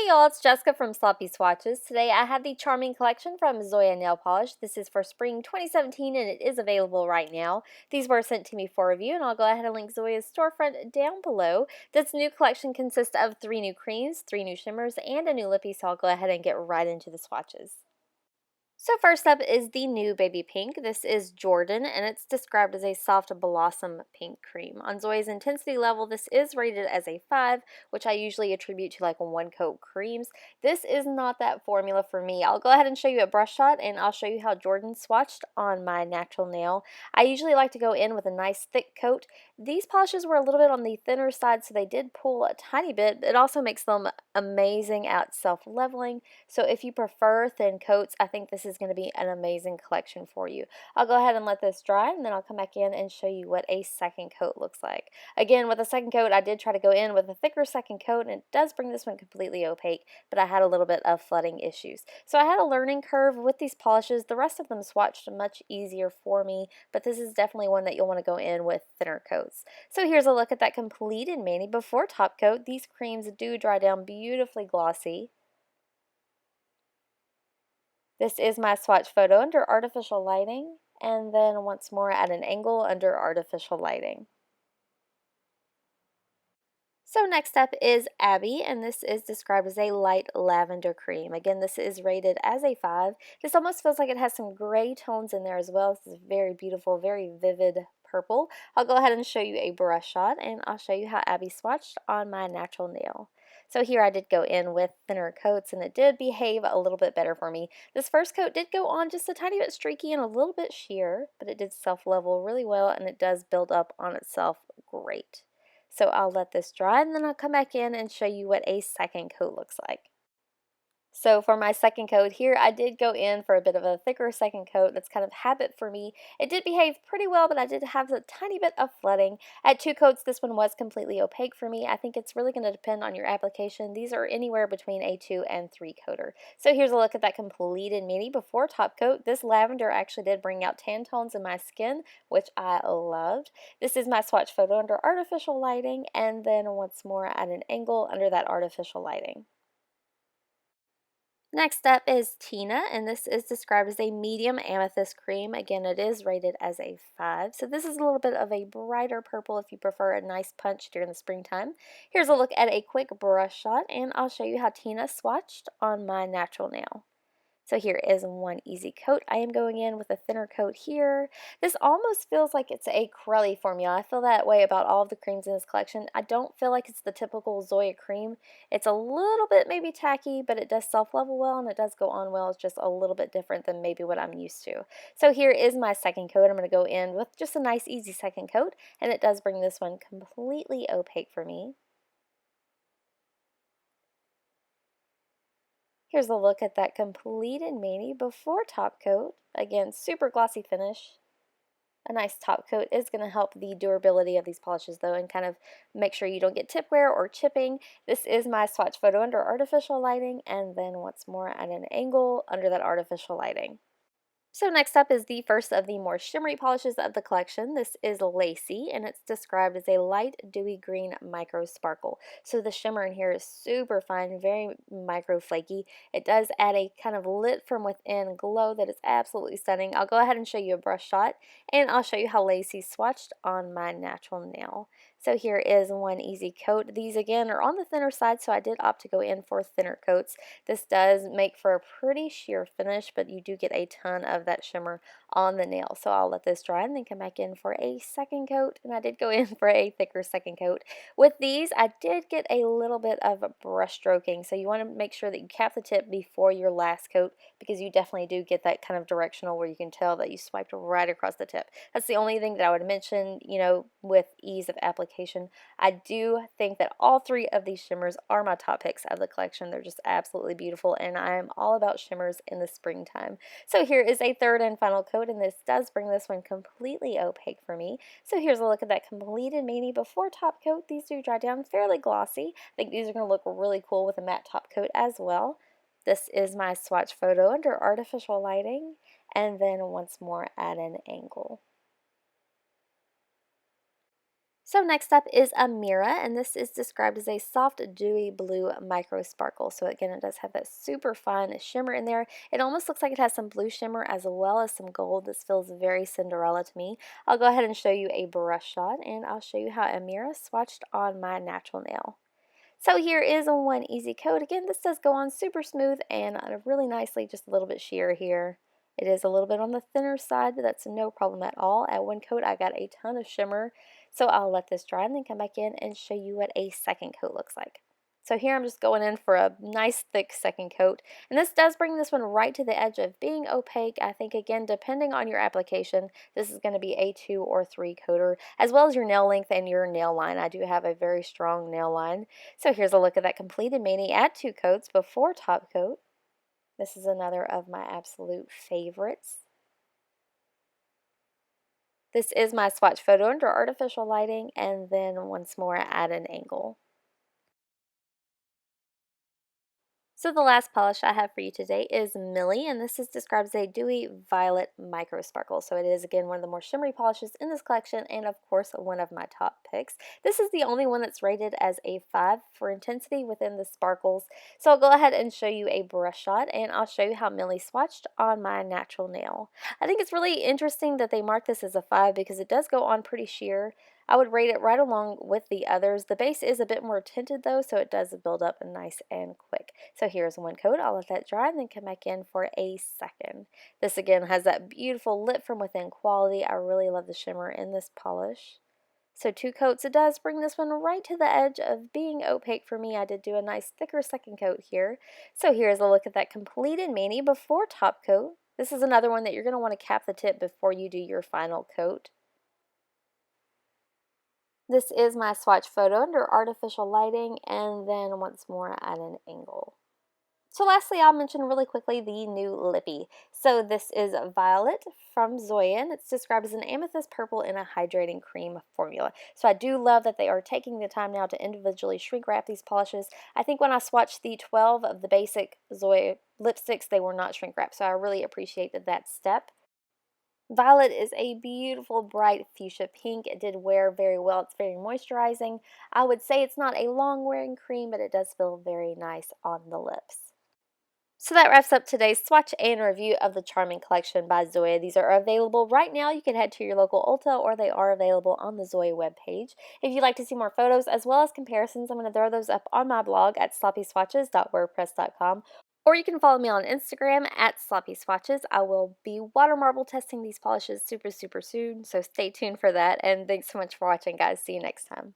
Hey y'all, it's Jessica from Sloppy Swatches. Today I have the charming collection from Zoya Nail Polish. This is for spring 2017 and it is available right now. These were sent to me for review and I'll go ahead and link Zoya's storefront down below. This new collection consists of 3 new creams, 3 new shimmers, and a new lippy, so I'll go ahead and get right into the swatches. So first up is the new baby pink. This is Jordan, and it's described as a soft blossom pink cream. On Zoya's intensity level, this is rated as a 5, which I usually attribute to like one-coat creams. This is not that formula for me. I'll go ahead and show you a brush shot, and I'll show you how Jordan swatched on my natural nail. I usually like to go in with a nice thick coat. These polishes were a little bit on the thinner side, so they did pull a tiny bit. It also makes them amazing at self-leveling. So if you prefer thin coats, I think this is going to be an amazing collection for you. I'll go ahead and let this dry, and then I'll come back in and show you what a second coat looks like. Again, with a second coat, I did try to go in with a thicker second coat, and it does bring this one completely opaque, but I had a little bit of flooding issues. So I had a learning curve with these polishes. The rest of them swatched much easier for me, but this is definitely one that you'll want to go in with thinner coats. So here's a look at that completed mani before top coat. These creams do dry down beautifully glossy. This is my swatch photo under artificial lighting, and then once more at an angle under artificial lighting. So next up is Abby, and this is described as a light lavender cream. Again, this is rated as a 5. This almost feels like it has some gray tones in there as well. This is very beautiful, very vivid purple. I'll go ahead and show you a brush shot, and I'll show you how Abby swatched on my natural nail. So here I did go in with thinner coats, and it did behave a little bit better for me. This first coat did go on just a tiny bit streaky and a little bit sheer, but it did self-level really well, and it does build up on itself great. So I'll let this dry, and then I'll come back in and show you what a second coat looks like. So for my second coat here, I did go in for a bit of a thicker second coat. That's kind of habit for me. It did behave pretty well, but I did have a tiny bit of flooding. At 2 coats, this one was completely opaque for me. I think it's really going to depend on your application. These are anywhere between a 2 and 3 coater. So here's a look at that completed mani before top coat. This lavender actually did bring out tan tones in my skin, which I loved. This is my swatch photo under artificial lighting, and then once more at an angle under that artificial lighting. Next up is Tina, and this is described as a medium amethyst cream. Again, it is rated as a 5. So this is a little bit of a brighter purple if you prefer a nice punch during the springtime. Here's a look at a quick brush shot, and I'll show you how Tina swatched on my natural nail. So here is one easy coat. I am going in with a thinner coat here. This almost feels like it's a Crelly formula. I feel that way about all of the creams in this collection. I don't feel like it's the typical Zoya cream. It's a little bit maybe tacky, but it does self-level well and it does go on well. It's just a little bit different than maybe what I'm used to. So here is my second coat. I'm going to go in with just a nice easy second coat, and it does bring this one completely opaque for me. Here's a look at that completed mani before top coat. Again, super glossy finish. A nice top coat is going to help the durability of these polishes though, and kind of make sure you don't get tip wear or chipping. This is my swatch photo under artificial lighting, and then once more at an angle under that artificial lighting. So next up is the first of the more shimmery polishes of the collection. This is Lacy, and it's described as a light dewy green micro sparkle. So the shimmer in here is super fine, very micro flaky. It does add a kind of lit from within glow that is absolutely stunning. I'll go ahead and show you a brush shot, and I'll show you how Lacy swatched on my natural nail. So here is one easy coat. These again are on the thinner side, so I did opt to go in for thinner coats. This does make for a pretty sheer finish, but you do get a ton of that shimmer on the nail. So I'll let this dry and then come back in for a second coat, and I did go in for a thicker second coat. With these, I did get a little bit of brush stroking, so you want to make sure that you cap the tip before your last coat, because you definitely do get that kind of directional where you can tell that you swiped right across the tip. That's the only thing that I would mention, with ease of application. I do think that all 3 of these shimmers are my top picks of the collection. They're just absolutely beautiful, and I am all about shimmers in the springtime. So here is a third and final coat, and this does bring this one completely opaque for me. So here's a look at that completed mani before top coat. These do dry down fairly glossy. I think these are going to look really cool with a matte top coat as well. This is my swatch photo under artificial lighting, and then once more at an angle. So next up is a Mira, and this is described as a soft, dewy blue micro sparkle. So again, it does have that super fine shimmer in there. It almost looks like it has some blue shimmer as well as some gold. This feels very Cinderella to me. I'll go ahead and show you a brush shot, and I'll show you how a Mira swatched on my natural nail. So here is one easy coat. Again, this does go on super smooth and really nicely, just a little bit sheer here. It is a little bit on the thinner side, but that's no problem at all. At one coat, I got a ton of shimmer, so I'll let this dry and then come back in and show you what a second coat looks like. So here I'm just going in for a nice thick second coat, and this does bring this one right to the edge of being opaque. I think, again, depending on your application, this is going to be a 2 or 3 coater, as well as your nail length and your nail line. I do have a very strong nail line. So here's a look at that completed mani at 2 coats before top coat. This is another of my absolute favorites. This is my swatch photo under artificial lighting, and then once more at an angle. So the last polish I have for you today is Millie, and this is described as a dewy violet micro sparkle. So it is, again, one of the more shimmery polishes in this collection, and of course one of my top picks. This is the only one that's rated as a 5 for intensity within the sparkles. So I'll go ahead and show you a brush shot, and I'll show you how Millie swatched on my natural nail. I think it's really interesting that they mark this as a 5 because it does go on pretty sheer. I would rate it right along with the others. The base is a bit more tinted though, so it does build up nice and quick. So here's one coat. I'll let that dry and then come back in for a second. This again has that beautiful lit from within quality. I really love the shimmer in this polish. So 2 coats, it does bring this one right to the edge of being opaque for me. I did do a nice thicker second coat here. So here's a look at that completed mani before top coat. This is another one that you're going to want to cap the tip before you do your final coat. This is my swatch photo under artificial lighting, and then once more at an angle. So lastly, I'll mention really quickly the new lippy. So this is Violet from Zoya, and it's described as an amethyst purple in a hydrating cream formula. So I do love that they are taking the time now to individually shrink wrap these polishes. I think when I swatched the 12 of the basic Zoya lipsticks, they were not shrink wrapped, so I really appreciated that step. Violet is a beautiful, bright fuchsia pink. It did wear very well. It's very moisturizing. I would say it's not a long-wearing cream, but it does feel very nice on the lips. So that wraps up today's swatch and review of the Charming Collection by Zoya. These are available right now. You can head to your local Ulta, or they are available on the Zoya webpage. If you'd like to see more photos as well as comparisons, I'm going to throw those up on my blog at sloppyswatches.wordpress.com. Or you can follow me on Instagram at Sloppy Swatches. I will be water marble testing these polishes super soon, so stay tuned for that. And thanks so much for watching, guys. See you next time.